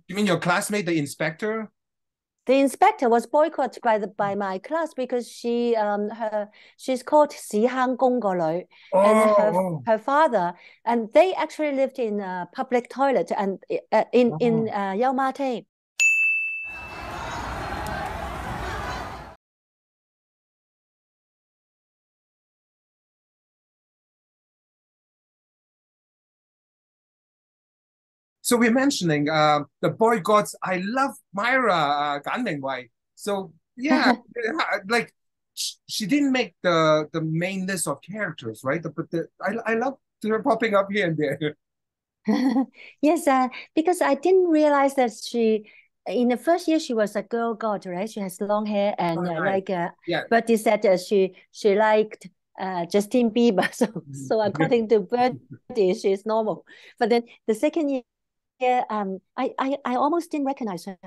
You mean your classmate, the inspector? The inspector was boycotted by my class because she's called 屎坑公個女 and Oh, her father, and they actually lived in a public toilet and in Yau Ma Tei. so we're mentioning the boycotts. I love Myra Gan Mingwei. So yeah, like she didn't make the main list of characters, right? But I love her popping up here and there. Yes, because I didn't realize that in the first year she was a girl god, right? She has long hair and Right. Yeah. Bertie said she liked Justin Bieber. So according to Bertie, she's normal. But then the second year, I almost didn't recognize her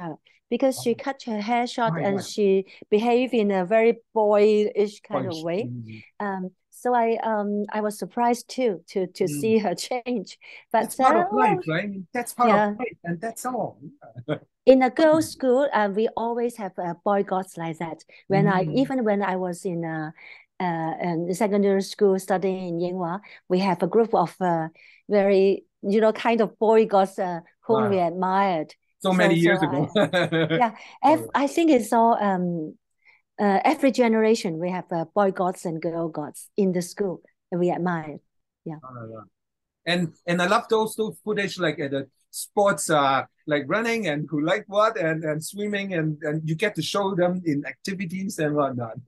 because she cut her hair short Right, and right. she behaved in a very boyish kind of way. Mm. So I was surprised too to Mm. see her change. That's But part of life, well, right? I mean, that's part of yeah, life, and that's all. in a girls' school, we always have boy gods like that. Mm. Even when I was in secondary school studying in Yinghua, we have a group of very kind of boy gods whom we Wow. admired. So many So years ago. yeah, I think it's all every generation we have boy gods and girl gods in the school and we admire. Yeah. And I love those footage like at the sports like running and who like what and swimming and you get to show them in activities and whatnot.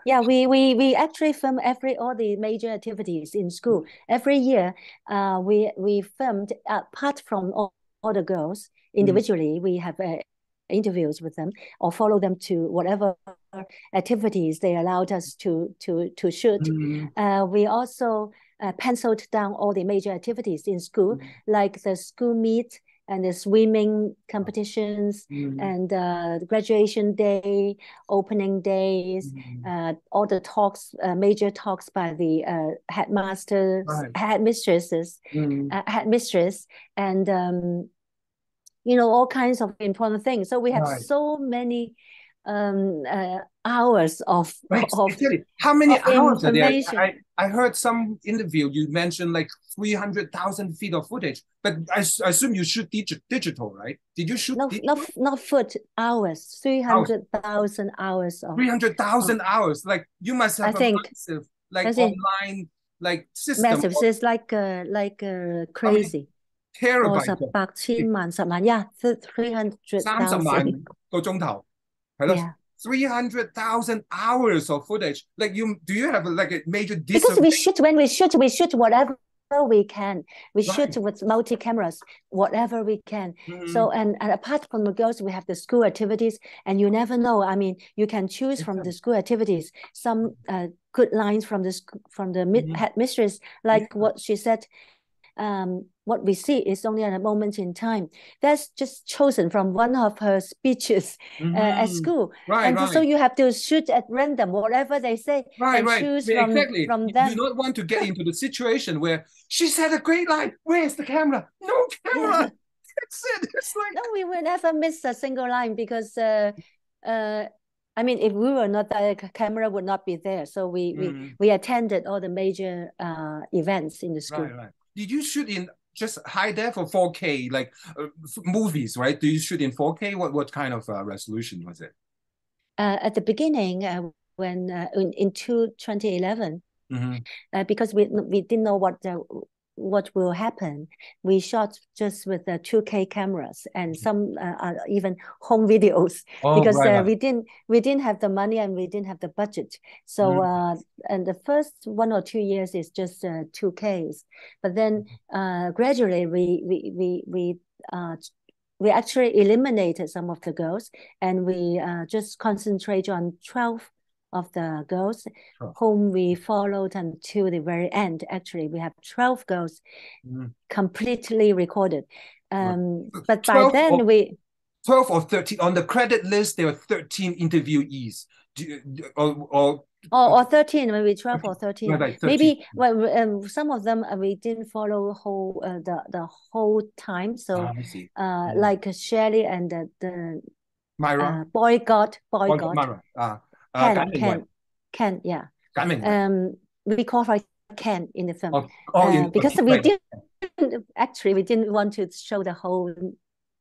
Yeah, we actually film all the major activities in school. Every year, we filmed apart from all the girls individually. We have interviews with them or follow them to whatever activities they allowed us to shoot. Mm. We also penciled down all the major activities in school, like the school meet and the swimming competitions Mm. and the graduation day, opening days, Mm. all the talks, major talks by the headmasters, Right. headmistresses, Mm. headmistress, and all kinds of important things. So we have Right. so many hours of Right. of Exactly. How many of hours are there? information. I heard some interview you mentioned like 300,000 feet of footage, but I assume you shoot digital, right? Did you shoot No, digital? not foot hours. three Hours. hundred thousand hours of. 300,000 hours. Like you must I have a think massive like I think online like system massive. of It's like how many crazy. 我 terabytes 十百千萬十萬，yeah, 300,000. 30萬個鐘頭，係咯 Yeah, ，300,000 hours of footage. Like you, do you have like a major because disarray? when we shoot whatever we can. We shoot Right. with multi cameras, whatever we can. Mm-hmm. So and apart from the girls, we have the school activities, and you never know. I mean, you can choose from the school activities some good lines from the headmistress, Yeah. like what she said. What we see is only at a moment in time. That's just chosen from one of her speeches at Mm-hmm. school, Right, and so right. you have to shoot at random whatever they say Right, and right. choose Yeah, exactly. from You do them. not want to get into the situation where she said a great line. Where's the camera? No camera. Yeah. That's it. It's like No, we will never miss a single line because I mean, if we were not there, camera would not be there. So we attended all the major events in the school. right, right. Did you shoot in just high def or 4K, like movies, right? Do you shoot in 4K? What kind of resolution was it? At the beginning, when in 2011, because we didn't know what will happen, we shot just with the 2K cameras and some even home videos Oh, because right, right. we didn't have the money and we didn't have the budget. So and the first 1 or 2 years is just 2Ks, but then gradually we actually eliminated some of the girls and we just concentrate on 12 of the girls whom we followed until the very end. Actually, we have 12 girls completely recorded. But by then 12 or 13 on the credit list, there are 13 interviewees. Or or 13, maybe 12 or 13. Right, 13. Maybe well, some of them we didn't follow whole the whole time. So I see. like Shelley and the Myra, boy god Myra, Ken, yeah. 簡明為 We call her Ken in the film. Because we right. didn't actually we didn't want to show the whole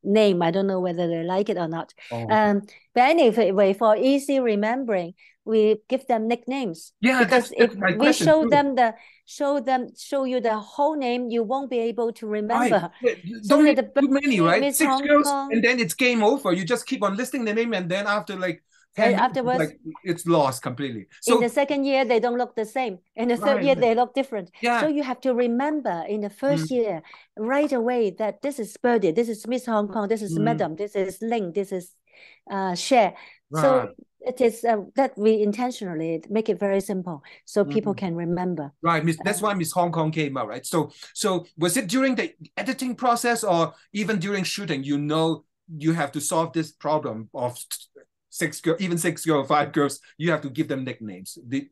name. I don't know whether they like it or not. Okay. But anyway, for easy remembering, we give them nicknames. Yeah, because that's if my we question too. show you the whole name, you won't be able to remember. Right. So Don't yeah, need the too many, birthday, right? Miss Six Hong girls, Kong. and then it's game over. You just keep on listing the name, and then after like 10 minutes, Afterwards, like it's lost completely. in So the second year, they don't look the same. In the third right, year, right. they look different. Yeah. So you have to remember in the first year right away that this is Birdie, this is Miss Hong Kong, this is Madam, this is Ling, this is Cher. So Right. it is that we intentionally make it very simple so people can remember. Right, that's why Miss Hong Kong came out, right? So was it during the editing process or even during shooting? You know, you have to solve this problem of even 6 girls, 5 girls. You have to give them nicknames. Did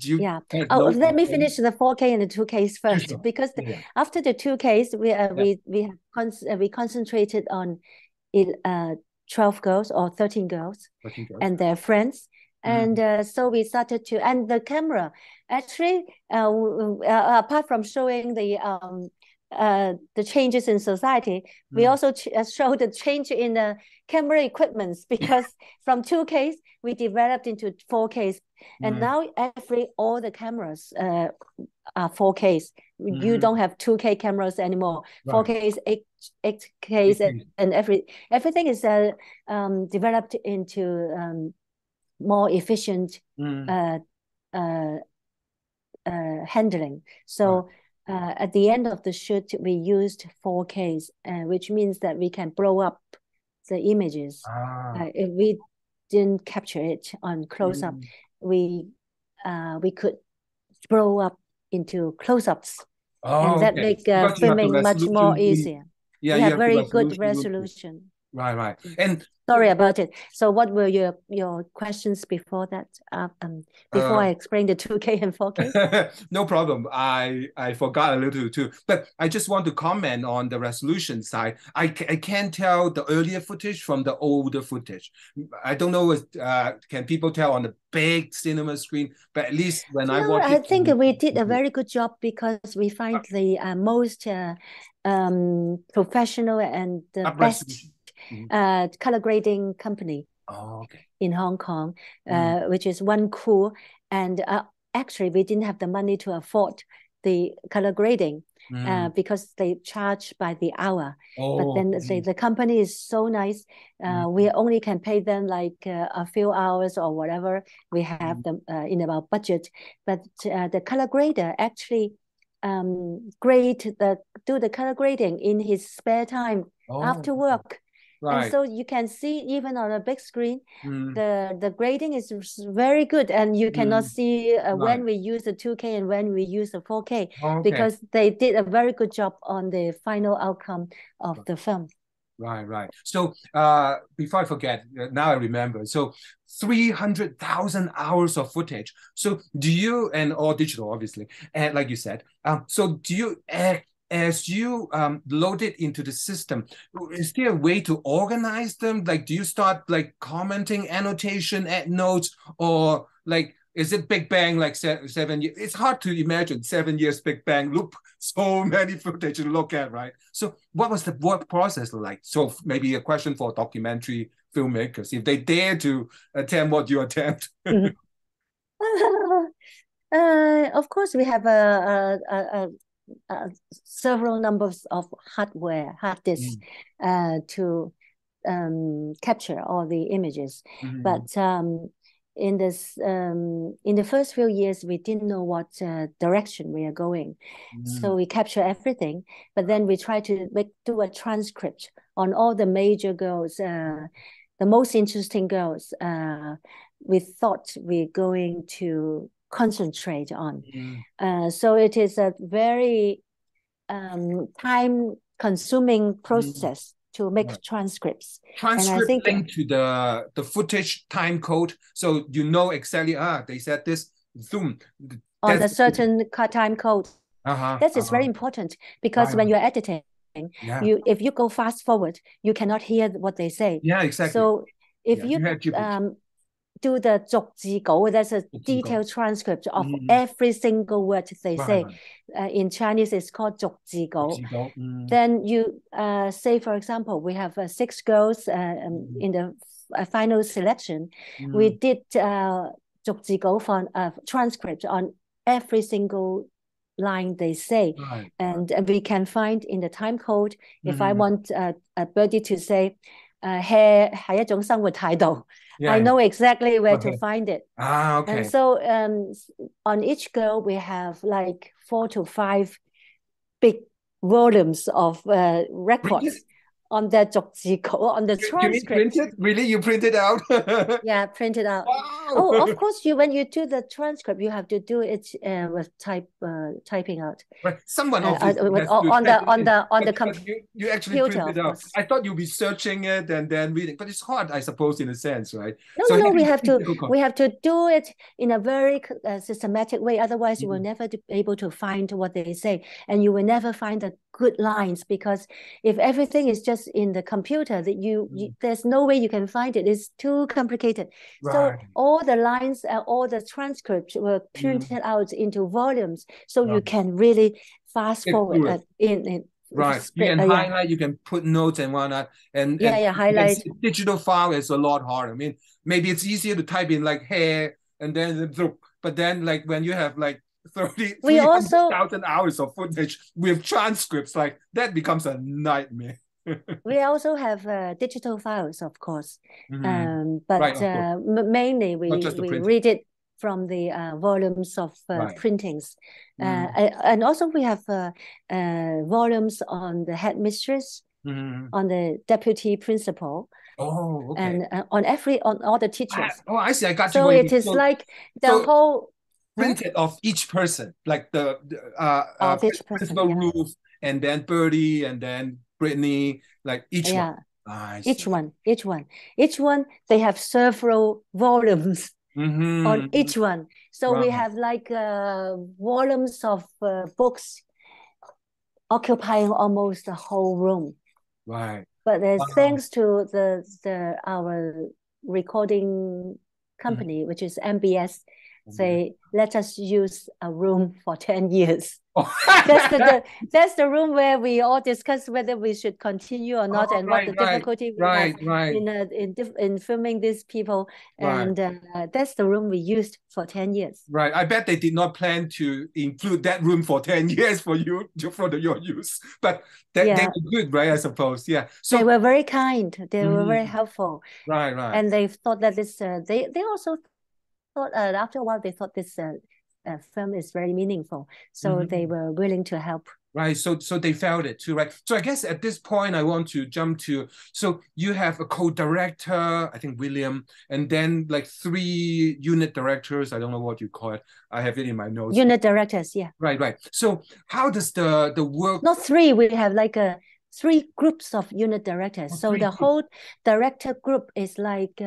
you? Yeah. Kind Oh, of let me finish the 4K and the 2Ks first, sure. because Yeah. after the 2Ks, we concentrated on 12 girls or 13 girls, 13 girls. and their friends. And so we started to, and the camera actually, apart from showing the changes in society, we also show the change in the camera equipments, because from 2Ks we developed into 4Ks, and now all the cameras are 4Ks. You don't have 2K cameras anymore. Right. 4Ks, 8Ks, and everything is developed into more efficient handling. So at the end of the shoot, we used 4Ks, which means that we can blow up the images. If we didn't capture it on close-up, we could blow up into close-ups, and that make filming much more easier. Yeah, we have very good resolution. Right. And sorry about it. So what were your questions before that? Before I explain the 2K and 4K? No problem. I forgot a little too, but I just want to comment on the resolution side. I can't tell the earlier footage from the older footage. I don't know if can people tell on the big cinema screen, but at least when I watch I think we did a very good job, because we find the most professional and the best color grading company in Hong Kong, which is One Cool. And actually, we didn't have the money to afford the color grading because they charge by the hour. But then the company is so nice. We only can pay them like a few hours or whatever we have them in our budget. But the color grader actually do the color grading in his spare time after work. Right. And so you can see even on a big screen, the grading is very good, and you cannot see when we use the 2K and when we use the 4K, because they did a very good job on the final outcome of the film. Right. So before I forget, now I remember. So 300,000 hours of footage. So do you, and all digital, obviously, and like you said, so do you, as you load it into the system, is there a way to organize them? Like, do you start like commenting, annotation, add notes, or like, is it Big Bang like 7 years? It's hard to imagine 7 years Big Bang, look, so many footage to look at, right? So what was the work process like? So maybe a question for documentary filmmakers, if they dare to attempt what you attempt. Of course, we have several numbers of hard disks to capture all the images. But in the first few years, we didn't know what direction we are going. So we capture everything, but then we try to do a transcript on all the major girls, the most interesting girls we thought we're going to concentrate on. So it is a very time-consuming process to make Right. transcripts. Transcript And I think linked to the footage time code, so you know exactly. They said this. Zoom. on a certain time code. That is very important because Right. when you're editing, Yeah. if you go fast forward, you cannot hear what they say. Yeah, exactly. So if you do the 逐字稿, there's a detailed transcript of every single word they say. In Chinese, it's called 逐字稿. Then you say, for example, we have 6 girls in the final selection. We did 逐字稿 for transcript on every single line they say. And we can find in the time code, if I want a birdie to say, hair 係一種生活態度. I know exactly where to find it. Okay. And so on each girl, we have like 4 to 5 big volumes of records on the 逐字稿, on the transcript. You mean printed? Really? You printed out? Yeah, printed out. Wow. Oh, of course, when you do the transcript, you have to do it with typing out. Right. Someone obviously on the computer. You actually print it out. I thought you'd be searching it and then reading, but it's hard, I suppose, in a sense, right? No. We have to do it in a very systematic way. Otherwise, you will never be able to find what they say, and you will never find the good lines, because if everything is just in the computer, that there's no way you can find it. It's too complicated. So all the lines, all the transcripts were printed out into volumes, so you can really fast forward in right. You can highlight, you can put notes and whatnot, and highlight. Digital file is a lot harder. I mean, maybe it's easier to type in like hair and then but then like when you have like 300,000 hours of footage with transcripts, like that becomes a nightmare. We also have digital files, of course, but mainly we read it from the volumes of printings. And also we have volumes on the headmistress, on the deputy principal, and on all the teachers. I see. I got you. So it is like the whole printed of each person, like the principal Ruth, and then Bertie, and then Brittany, like each one. Each one. They have several volumes on each one. So we have like volumes of books occupying almost the whole room. Right. But thanks to our recording company, which is MBS, they let us use a room for 10 years. That's the room where we all discuss whether we should continue or not, and what the difficulty we have in filming these people. And that's the room we used for 10 years. Right. I bet they did not plan to include that room for 10 years for you, for your use. But they were good, right? I suppose. Yeah. So they were very kind. They were very helpful. Right. And they thought that this. They also thought after a while they thought this film is very meaningful, so they were willing to help. Right, so they felt it too, right? So I guess at this point I want to jump to, so you have a co-director, I think William, and then like 3 unit directors. I don't know what you call it. I have it in my notes. Unit directors, yeah. Right. So how does the work? Not 3. We have like 3 groups of unit directors. So the whole director group is like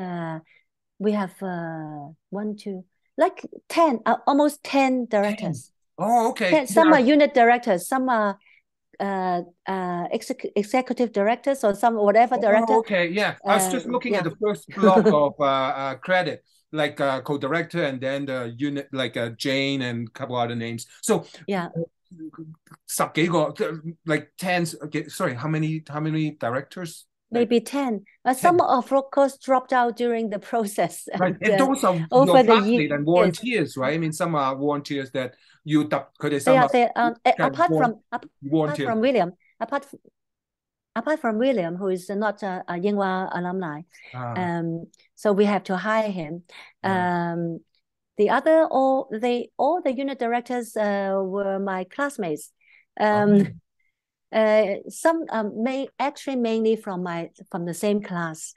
we have 1, 2, like 10, almost 10 directors. 10. Oh, okay. Some are unit directors, some are executive directors, or some whatever director. Oh, okay, yeah. I was just looking at the first block of credit, like co-director, and then the unit, like Jane and a couple other names. So yeah. 10 幾個, like 10. Okay, sorry, how many directors? Maybe 10. Some of course dropped out during the process. Right, and those are over the years and volunteers, right? I mean, some are volunteers that you apart from William, apart from William, who is not a Yinghua alumni, so we have to hire him. The other all the unit directors were my classmates. Some actually mainly from the same class.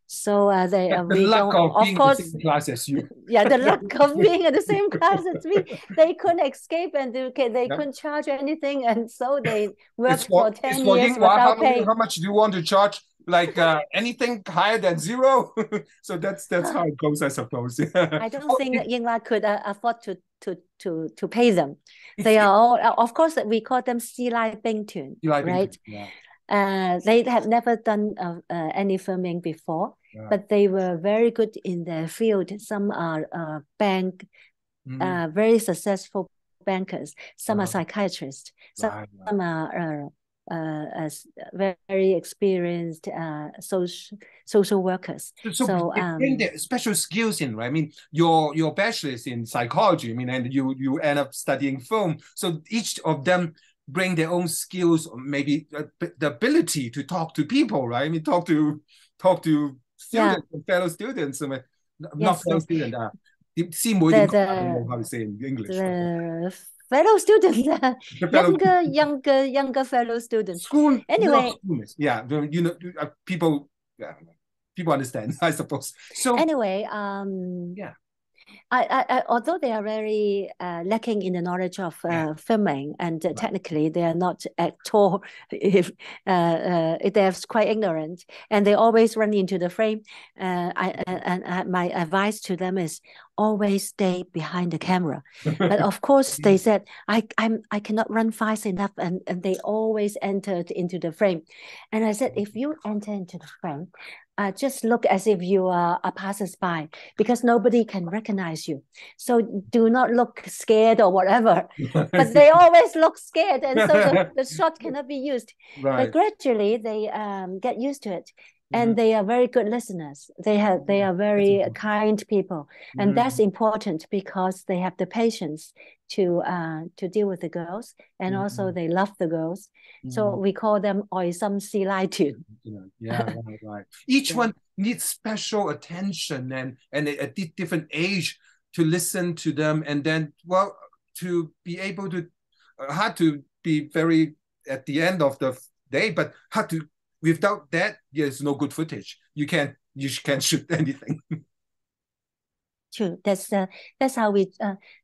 So the we luck don't, of being in the course, same class as you. yeah, the luck of being in the same class as me. They couldn't escape, and they couldn't charge anything, and so they worked for 10 years without pay. How much do you want to charge? Like anything higher than zero? So that's how it goes, I suppose. I don't think that Yinghua could afford to pay them. They are all, of course, we call them 師奶兵團, right? They have never done any filming before, but they were very good in their field. Some are very successful bankers. Some are psychiatrists. Some are very experienced social workers. So they bring their special skills in, right? I mean, your bachelor's in psychology. I mean, and you end up studying film. So each of them bring their own skills, or maybe the ability to talk to people, right? I mean, talk to students, fellow students. I mean, not fellow students. I don't know how to say in English. Fellow students, younger fellow students. School, anyway, yeah, you know, people understand, I suppose. So anyway, yeah. Although they are very lacking in the knowledge of filming, and technically they are not at all, they're quite ignorant, and they always run into the frame. My advice to them is always stay behind the camera. But of course, they said I cannot run fast enough, and they always entered into the frame. And I said, if you enter into the frame, just look as if you are a passersby, because nobody can recognize you. So do not look scared or whatever. But they always look scared, and so the shot cannot be used. But gradually they get used to it. And they are very good listeners. They are very kind people, and that's important because they have the patience to deal with the girls, and also they love the girls. So we call them 愛心師奶團. Yeah, right. Each one needs special attention and a different age to listen to them, and then to be able to hard to be very at the end of the day, but hard to. Without that, there's no good footage. You can't shoot anything. True. That's how we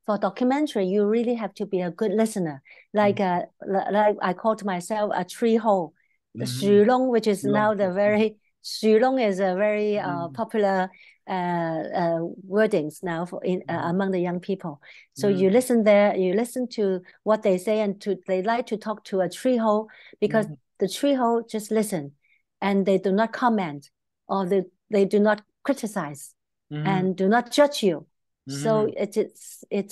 for documentary, you really have to be a good listener. Like I called myself a tree hole. The 樹窿, which is now the very 樹窿 is a very popular wordings now among the young people. So you listen there, you listen to what they say, and they like to talk to a tree hole, because the tree hole just listen, and they do not comment, or they do not criticize, and do not judge you. So it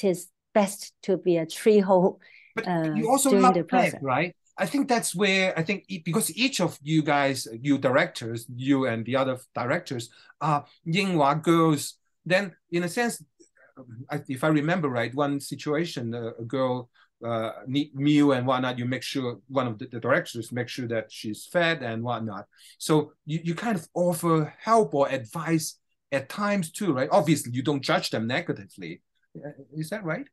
is best to be a tree hole. But you also love that, right? I think that's where because each of you guys, you directors, you and the other directors are Yinghua girls. Then, in a sense, if I remember right, one situation, a girl need meal and whatnot, you make sure, one of the directors make sure that she's fed and whatnot. So you kind of offer help or advice at times too, right? Obviously, you don't judge them negatively. Is that right?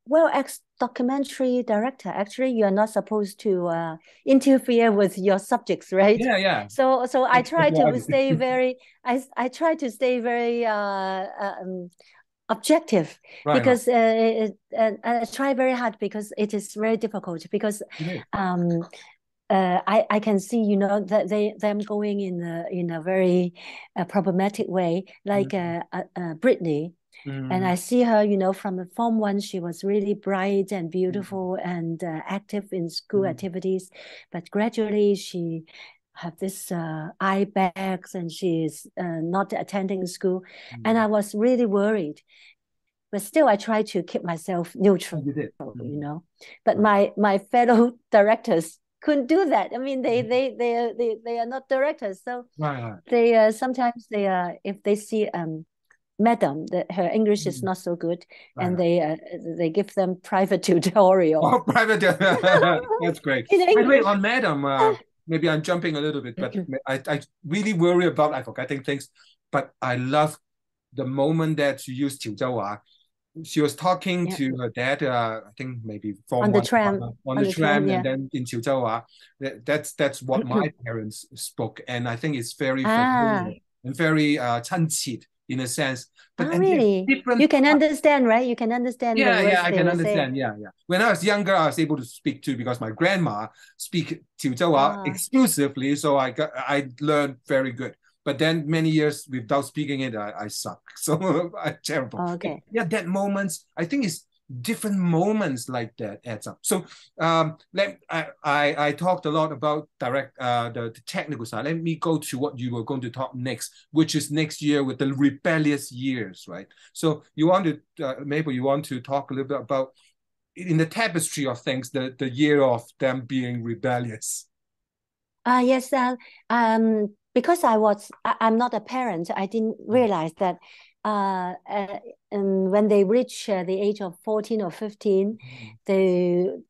Well, as documentary director, actually, you are not supposed to interfere with your subjects, right? Yeah. So I try to stay very, I try to stay very objective, because I try very hard, because it is very difficult, because I can see, you know, that them going in a very problematic way, like Brittany. And I see her, you know, from the Form 1, she was really bright and beautiful and active in school activities. But gradually she have this eye bags, and she's not attending school. And I was really worried. But still, I try to keep myself neutral, you know. But my fellow directors couldn't do that. I mean, they are not directors. So they sometimes if they see Madam, her English is not so good, and they give them private tutorial. Oh, private, that's great. By the way, on Madam, maybe I'm jumping a little bit, but I really worry about forgetting things. But I love the moment that you use 潮州話 she was talking Yeah. to her dad, I think maybe Form On the 1 tram. on the tram, yeah. and then in 潮州話, that's what my parents spoke, and I think it's very familiar and very 親切 in a sense. But and really? different You can understand, right? You can understand the yeah, words I they can were saying. understand. Yeah, yeah. When I was younger, I was able to speak too because my grandma speak 潮州話 exclusively, so I learned very good. But then many years without speaking it, I suck. So I'm terrible. Okay. Yeah, that moments, I think it's different moments like that adds up. So I talked a lot about the technical side. Let me go to what you were going to talk next, which is next year with the rebellious years, right? So you want to Mabel, you want to talk a little bit about in the tapestry of things, the year of them being rebellious. Yes. Because I'm not a parent, I didn't realize that when they reach the age of 14 or 15, it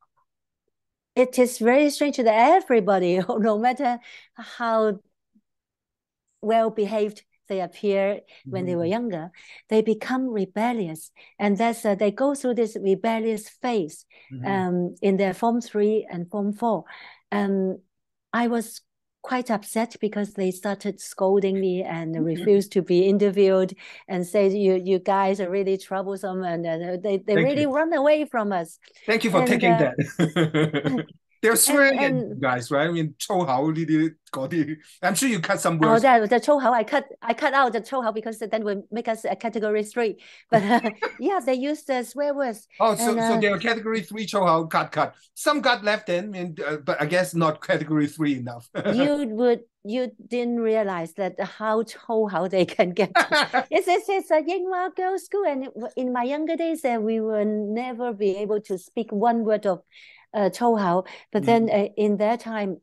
is very strange that everybody, no matter how well behaved they appear when they were younger, they become rebellious, and they go through this rebellious phase in their Form 3 and Form 4. I was quite upset because they started scolding me and refused to be interviewed and say you guys are really troublesome, and they really run away from us. Thank you for taking that. They're swearing at you guys, right? I mean, 粗口呢啲嗰啲. I'm sure you cut some words. The 粗口, I cut out the 粗口because then would make us a category 3. But yeah, they use the swear words. So they are category 3 粗口 cut. Some got left in, but I guess not category 3 enough. You didn't realize that how 粗口they can get. It's a Yinghua girls' school, and in my younger days, we will never be able to speak one word of 粗口. But then in that time,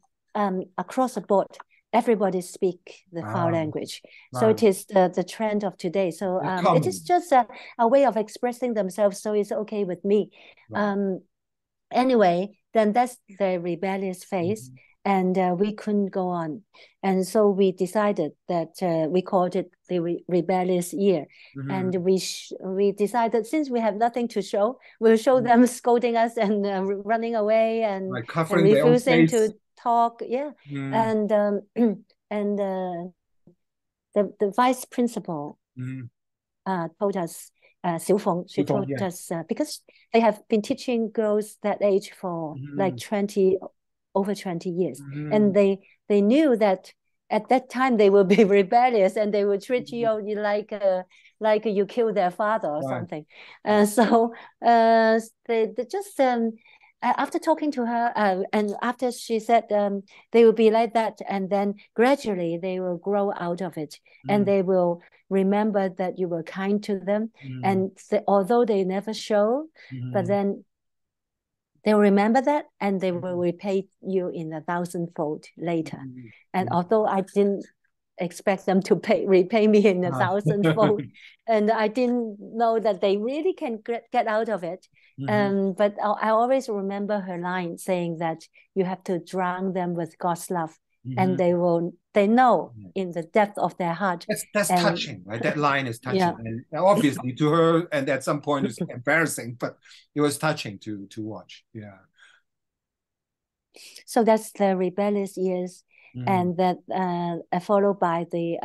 across the board, everybody speak the foul language. So it is the trend of today. So it is just a way of expressing themselves. So it's okay with me. Anyway, then that's the rebellious phase. And we couldn't go on. And so we decided that we called it the rebellious year. And we decided, since we have nothing to show, we'll show them scolding us and running away and refusing to talk. Yeah. And the vice principal told us, Xiu Feng, she told us, because they have been teaching girls that age for like over 20 years. And they knew that at that time they will be rebellious and they will treat you like you killed their father or something. So they just after talking to her and after she said they will be like that, and then gradually they will grow out of it and they will remember that you were kind to them, and although they never show, but then they'll remember that and they will repay you in 1,000-fold later. And although I didn't expect them to repay me in 1,000-fold, and I didn't know that they really can get out of it. But I always remember her line saying that you have to drown them with God's love, and they know in the depth of their heart. That's touching, right? That line is touching. And obviously to her, and at some point it's embarrassing, but it was touching to watch. Yeah. So that's the rebellious years. And that followed by the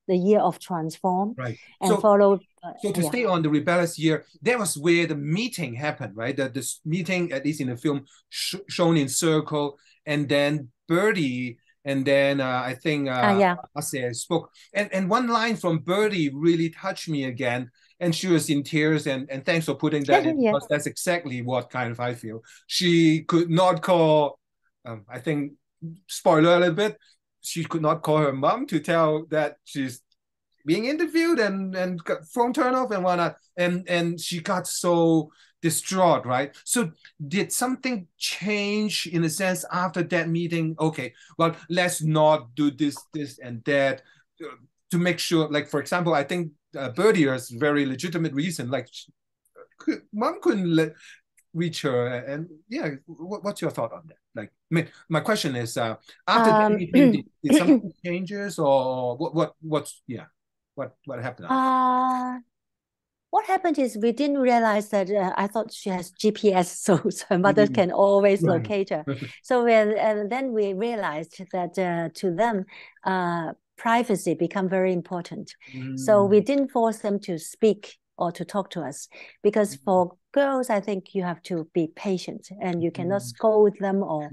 the year of transform. Right. And followed. So to stay on the rebellious year, that was where the meeting happened, right? This meeting, at least in the film, shown in circle, and then Birdie, and then I think Ase spoke. And one line from Birdie really touched me again. And she was in tears, and thanks for putting that in, because that's exactly what kind of I feel. She could not call, I think, spoiler a little bit, she could not call her mom to tell that she's being interviewed and got phone turn off and whatnot. And she got so distraught, right? So did something change in a sense after that meeting? Okay, well, let's not do this and that to make sure, like, for example, I think Birdie has very legitimate reason, like mom couldn't reach her, and what's your thought on that? Like, my question is, after that meeting, did something changes, or what happened? what happened is we didn't realize that I thought she has GPS, so her mother can always locate her. So then we realized that to them, privacy become very important. So we didn't force them to speak or to talk to us, because for girls, I think you have to be patient and you cannot scold them or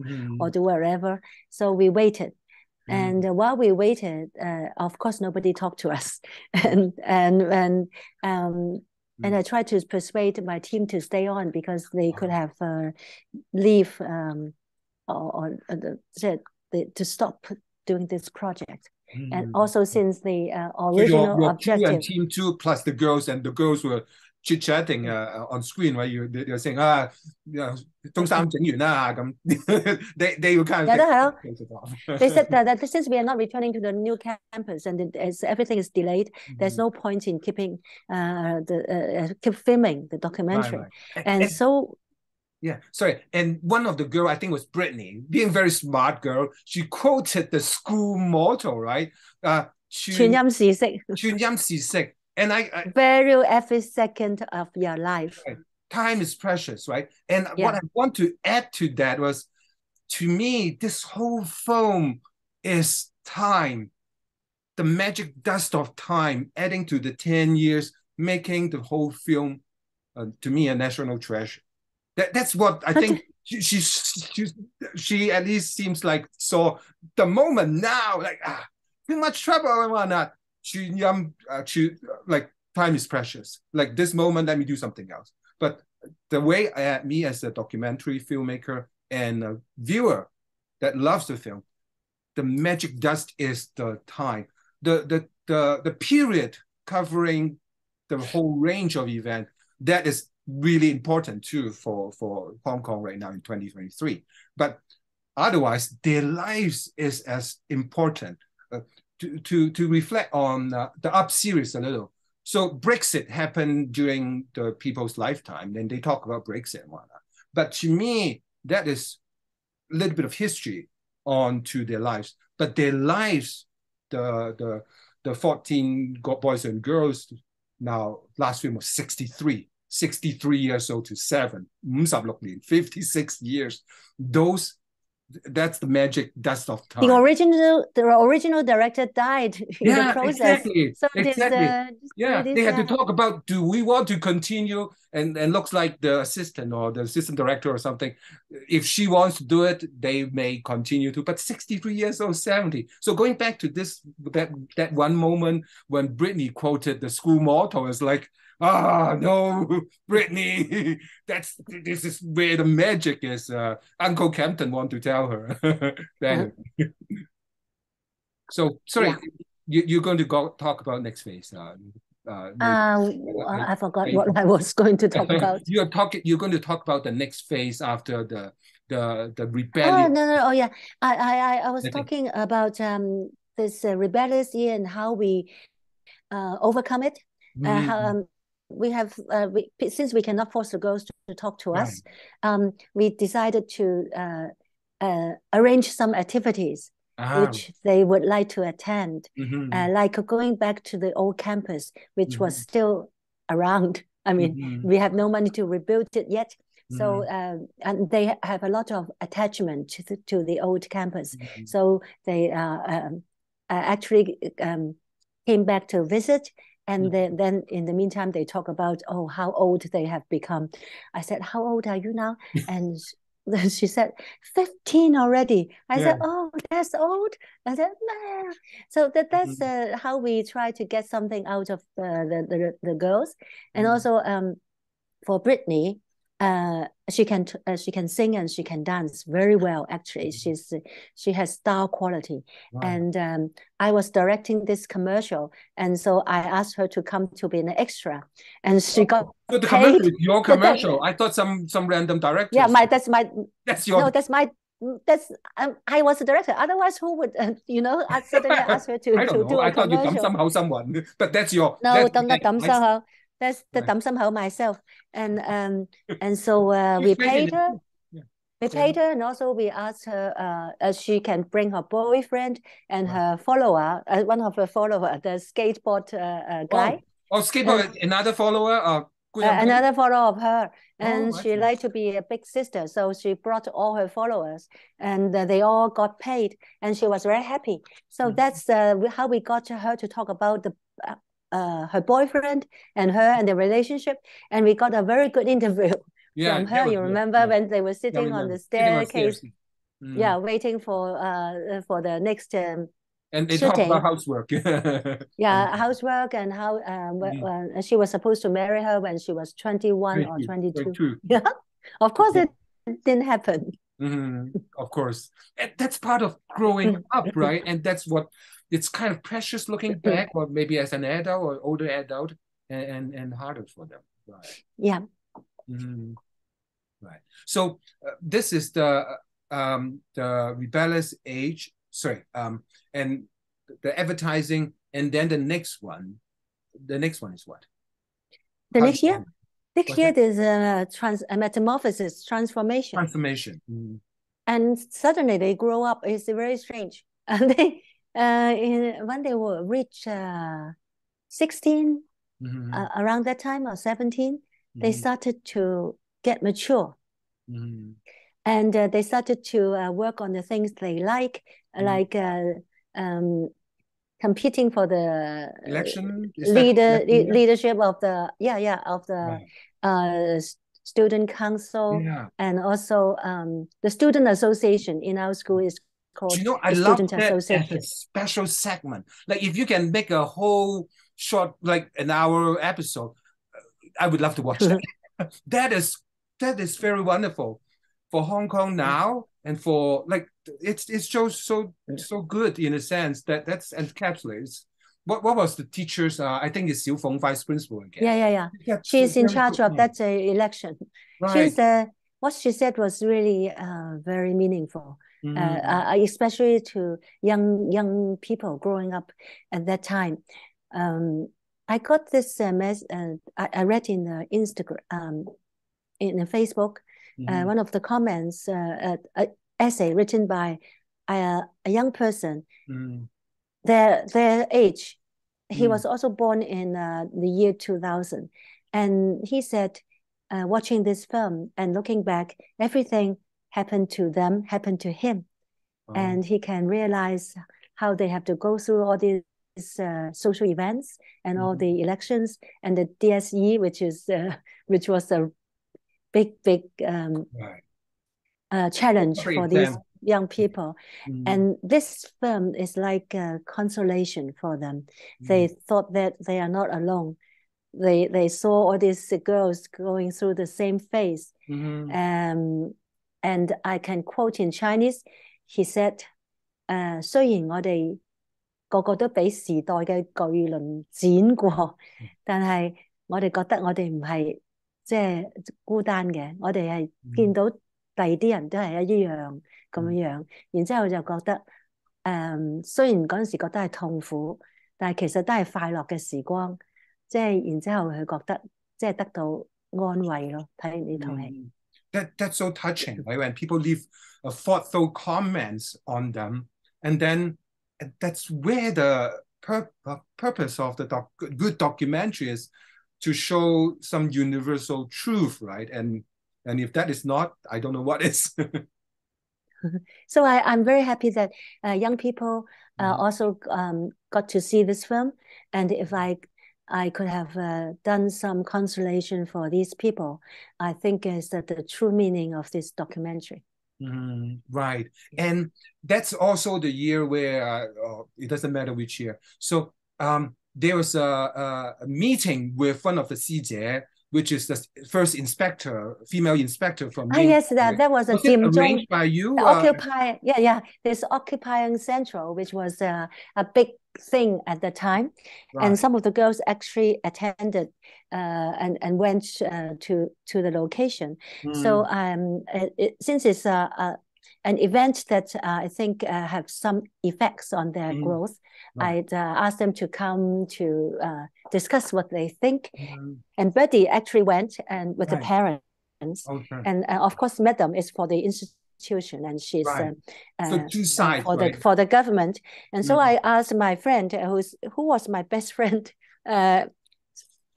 do whatever. So we waited. And while we waited, of course, nobody talked to us. And I tried to persuade my team to stay on, because they could have leave or to stop doing this project. And also, since the original your objective, crew and team 2 plus the girls, and the girls were chit-chatting on screen, right? They're saying,中三整完啦, they will kind of they said that since we are not returning to the new campus and everything is delayed, there's no point in keeping keep filming the documentary. Right. And so yeah, sorry. And one of the girl, I think it was Brittany, being a very smart girl, she quoted the school motto, right? 全音是識. 全音是識. And I value every second of your life. Right. Time is precious, right? And what I want to add to that was, to me, this whole film is time, the magic dust of time, adding to the 10 years, making the whole film, to me, a national treasure. That's what I think she at least seems like saw the moment now, like, too much trouble and whatnot. Like, time is precious. Like, this moment, let me do something else. But the way me as a documentary filmmaker and a viewer that loves the film, the magic dust is the time, the period covering the whole range of events. That is really important too for Hong Kong right now in 2023. But otherwise, their lives is as important. To reflect on the Up series a little. So Brexit happened during the people's lifetime, and they talk about Brexit and whatnot. But to me, that is a little bit of history onto their lives. But their lives, the 14 boys and girls, now last film was 63 years old to 7, 56 years. That's the magic dust of time. The original director died in the process. Exactly. So exactly. They had to talk about, do we want to continue? And looks like the assistant or the assistant director or something, if she wants to do it, they may continue to. But 63 years old, 70. So going back to that one moment when Brittany quoted the school motto, is like, no, Brittany, this is where the magic is. Uncle Kempton want to tell her. So, sorry, you're going to talk about next phase. I forgot what I was going to talk about. You're going to talk about the next phase after the rebellion. No. Oh, yeah. I was talking about this rebellious year and how we overcome it. How we have since we cannot force the girls to talk to us, we decided to arrange some activities which they would like to attend, like going back to the old campus, which was still around. I mean, we have no money to rebuild it yet. So and they have a lot of attachment to the old campus. So they actually came back to visit. And then in the meantime, they talk about, how old they have become. I said, how old are you now? And then she said, 15 already. I said, oh, that's old. I said, nah. So that's how we try to get something out of the girls. And also for Brittany, she can sing and she can dance very well. Actually, she has star quality. Wow. And I was directing this commercial, and so I asked her to come to be an extra, and she got the commercial is your commercial. I thought some random director. Yeah, that's your. No, that's I was a director. Otherwise, who would I suddenly ask her to I don't know. do a I thought commercial. You somehow someone, but that's your. No, not somehow. That's the dumb somehow myself, and so we paid her. We paid her, and also we asked her she can bring her boyfriend and her follower, one of her follower, the skateboard guy. Oh, skateboard, another follower of another follower of her, and Oh, she liked to be a big sister, so she brought all her followers, and they all got paid, and she was very happy. So that's how we got her to talk about her boyfriend and her and the relationship, and we got a very good interview from her. You remember when they were sitting on the staircase, waiting for the next and they shooting. talk about housework. Housework, and how she was supposed to marry her when she was 21 or 22. Yeah, of course it didn't happen. Of course. And that's part of growing up, right? And that's what it's kind of precious looking back, or maybe as an adult or older adult, and harder for them. Right. Yeah. Right. So this is the rebellious age. Sorry. And the advertising, and then the next one. The next one is what? The next year? Next year there's a metamorphosis, transformation. Transformation. And suddenly they grow up. It's very strange. And they when they will reach 16, around that time, or 17, they started to get mature. And they started to work on the things they like competing for the leadership of the student council, and also the student association in our school is called I love that as a special segment. Like if you can make a whole short, like an hour episode, I would love to watch that. That is very wonderful for Hong Kong now, and for like it's just so good in a sense that's encapsulates. What was the teachers? I think it's Xiu Feng, vice principal again. She's in charge of that election. Right. What she said was really very meaningful, especially to young people growing up at that time. I got this I read in the Instagram, in the Facebook, one of the comments, an essay written by a young person. Their age. He was also born in the year 2000. And he said, watching this film and looking back, everything happened to them, happened to him. And he can realize how they have to go through all these social events and all the elections, and the DSE, which was a big challenge for these young people. And this film is like a consolation for them. They thought that they are not alone. They saw all these girls going through the same phase. And I can quote in Chinese. He said, 雖然我哋個個都俾時代嘅巨輪剪過，但係我哋覺得我哋唔係即係孤單嘅，我哋係見到第二啲人都係一樣咁樣，然之後就覺得雖然嗰陣時覺得係痛苦，但係其實都係快樂嘅時光，即係然之後佢覺得即係得到安慰咯，睇完呢套戲。That's so touching, right? When people leave thoughtful comments on them, and then that's where the purpose of the good documentary is, to show some universal truth, right? And if that is not, I don't know what is. So I'm very happy that young people also got to see this film, and if I could have done some consolation for these people, I think is that the true meaning of this documentary. Right. And that's also the year where, it doesn't matter which year. So there was a meeting with one of the Xijie, which is the first female inspector from yes, that was a Jim arranged by you? This Occupying Central, which was a big thing at the time. Right. And some of the girls actually attended and went to the location. So since it's an event that I think have some effects on their growth, I'd asked them to come to discuss what they think. And Betty actually went and with the parents, and of course, Madam is for the institution, and she's so two sides, for the government. And so I asked my friend, who was my best friend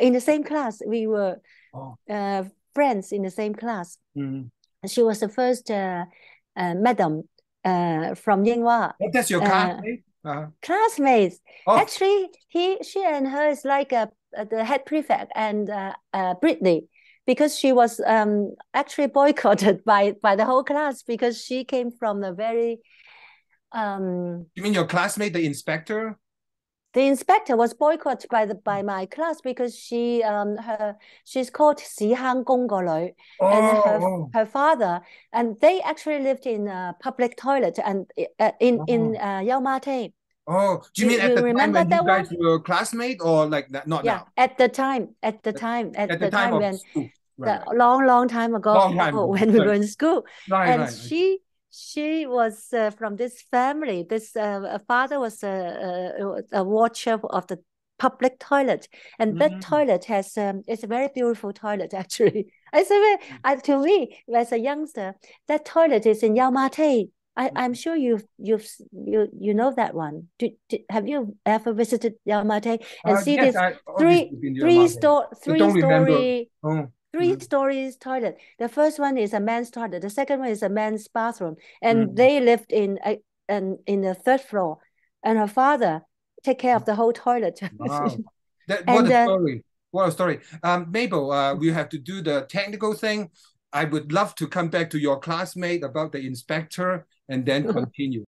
in the same class. We were Oh. friends in the same class. Mm. She was the first madam from Yinghua. Oh, that's your classmate? Classmates. Oh. Actually, she and her is like the head prefect and Brittany, because she was actually boycotted by the whole class because she came from a very You mean your classmate, the inspector? The inspector was boycotted by my class because she's called 屎坑公個女, and her father, and they actually lived in a public toilet and in Yau Ma Tei. Oh, do you mean at the time when you guys were classmates, or like that? Not now. At the time when school. Right. Long time ago, when we were in school. And she was from this family. This father was a watcher of the public toilet, and that toilet has it's a very beautiful toilet actually. To me as a youngster, that toilet is in Yau Ma Tei. I'm sure you know that one. Have you ever visited Yau Ma Tei and see this three stories toilet? The first one is a men's toilet. The second one is a men's bathroom, and they lived in the third floor. And her father take care of the whole toilet. Wow. What a story! What a story! Mabel, we have to do the technical thing. I would love to come back to your classmate about the inspector and then continue.